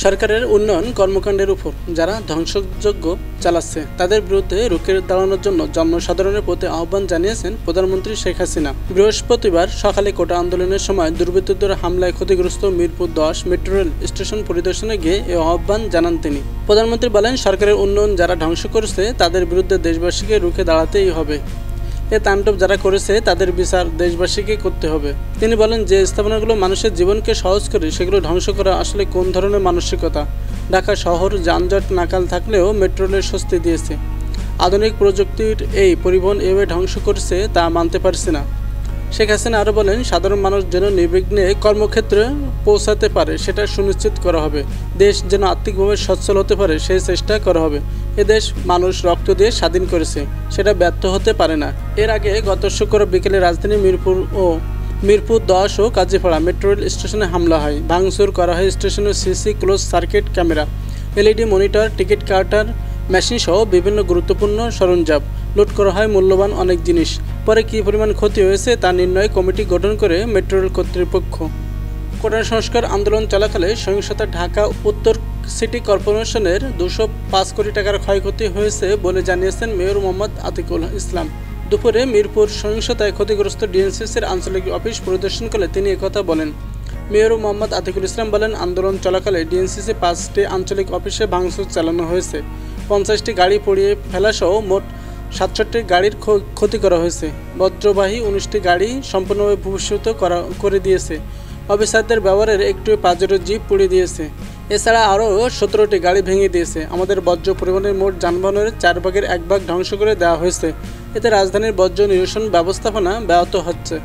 সরকারের উন্নয়ন কর্মকাণ্ডের উপর যারা ধ্বংসযজ্ঞ চালাচ্ছে তাদের বিরুদ্ধে রুখে দাঁড়ানোর জন্য জনসাধারণের প্রতি আহ্বান জানিয়েছেন প্রধানমন্ত্রী শেখ হাসিনা। বৃহস্পতিবার সকালে কোটা আন্দোলনের সময় দুর্বৃত্তদের হামলায় ক্ষতিগ্রস্ত মিরপুর 10 মেট্রো রেল স্টেশন পরিদর্শনে গিয়ে এই আহ্বান জানান তিনি। প্রধানমন্ত্রী বলেন, সরকারের উন্নয়ন যারা ধ্বংস করেছে তাদের বিরুদ্ধে দেশবাসীকে রুখে দাঁড়াতেই হবে। এ তাণ্ডব যারা করেছে তাদের বিচার দেশবাসীকে করতে হবে। তিনি বলেন, যে স্থাপনাগুলো মানুষের জীবনকে সহজ করে সেগুলো ধ্বংস করা আসলে কোন ধরনের মানসিকতা। ঢাকা শহর যানজট নাকাল থাকলেও মেট্রো রেল স্বস্তি দিয়েছে। আধুনিক প্রযুক্তির এই পরিবহন এভাবে ধ্বংস করেছে তা মানতে পারছি না। শেখ হাসিনা আরও বলেন, সাধারণ মানুষ যেন নির্বিঘ্নে কর্মক্ষেত্রে পৌঁছাতে পারে সেটা সুনিশ্চিত করা হবে। দেশ যেন আর্থিকভাবে সচ্ছল হতে পারে সেই চেষ্টা করা হবে। এদেশ মানুষ রক্ত দিয়ে স্বাধীন করেছে, সেটা ব্যর্থ হতে পারে না। এর আগে গত শুক্রবার বিকেলে রাজধানী মিরপুর 10 ও কাজীপাড়া মেট্রো রেল স্টেশনে হামলা হয়। ভাঙচুর করা হয় স্টেশনের CC close circuit camera, LED monitor, ticket counter machine সহ বিভিন্ন গুরুত্বপূর্ণ সরঞ্জাম। লুট করা হয় মূল্যবান অনেক জিনিস। পরে কী পরিমাণ ক্ষতি হয়েছে তা নির্ণয় কমিটি গঠন করে মেট্রো রেল কর্তৃপক্ষ। কোটা সংস্কার আন্দোলন চলাকালে সহিংসতা ঢাকা উত্তর সিটি কর্পোরেশনের 205 কোটি টাকার ক্ষয়ক্ষতি হয়েছে বলে জানিয়েছেন মেয়র মোহাম্মদ আতিকুল ইসলাম। দুপুরে মিরপুর সহিংসতায় ক্ষতিগ্রস্ত ডিএনসিসির আঞ্চলিক অফিস পরিদর্শন করলে তিনি একথা বলেন। মেয়র মোহাম্মদ আতিকুল ইসলাম বলেন, আন্দোলন চলাকালে ডিএনসিসি 5টি আঞ্চলিক অফিসে ভাঙচুর চালানো হয়েছে। 50টি গাড়ি পুড়িয়ে ফেলাসহ মোট 67টি গাড়ির ক্ষতি করা হয়েছে। বজ্রবাহী 19টি গাড়ি সম্পূর্ণভাবে ভূমিষ্যুত করে দিয়েছে। অফিসারদের ব্যবহারের একটু পাজেরো জিপ পুড়িয়ে দিয়েছে। এছাড়া আরও 17টি গাড়ি ভেঙে দিয়েছে। আমাদের বর্জ্য পরিবহনের মোট যানবাহনের 4 ভাগের 1 ভাগ ধ্বংস করে দেওয়া হয়েছে। এতে রাজধানীর বর্জ্য নিরসন ব্যবস্থাপনা ব্যাহত হচ্ছে।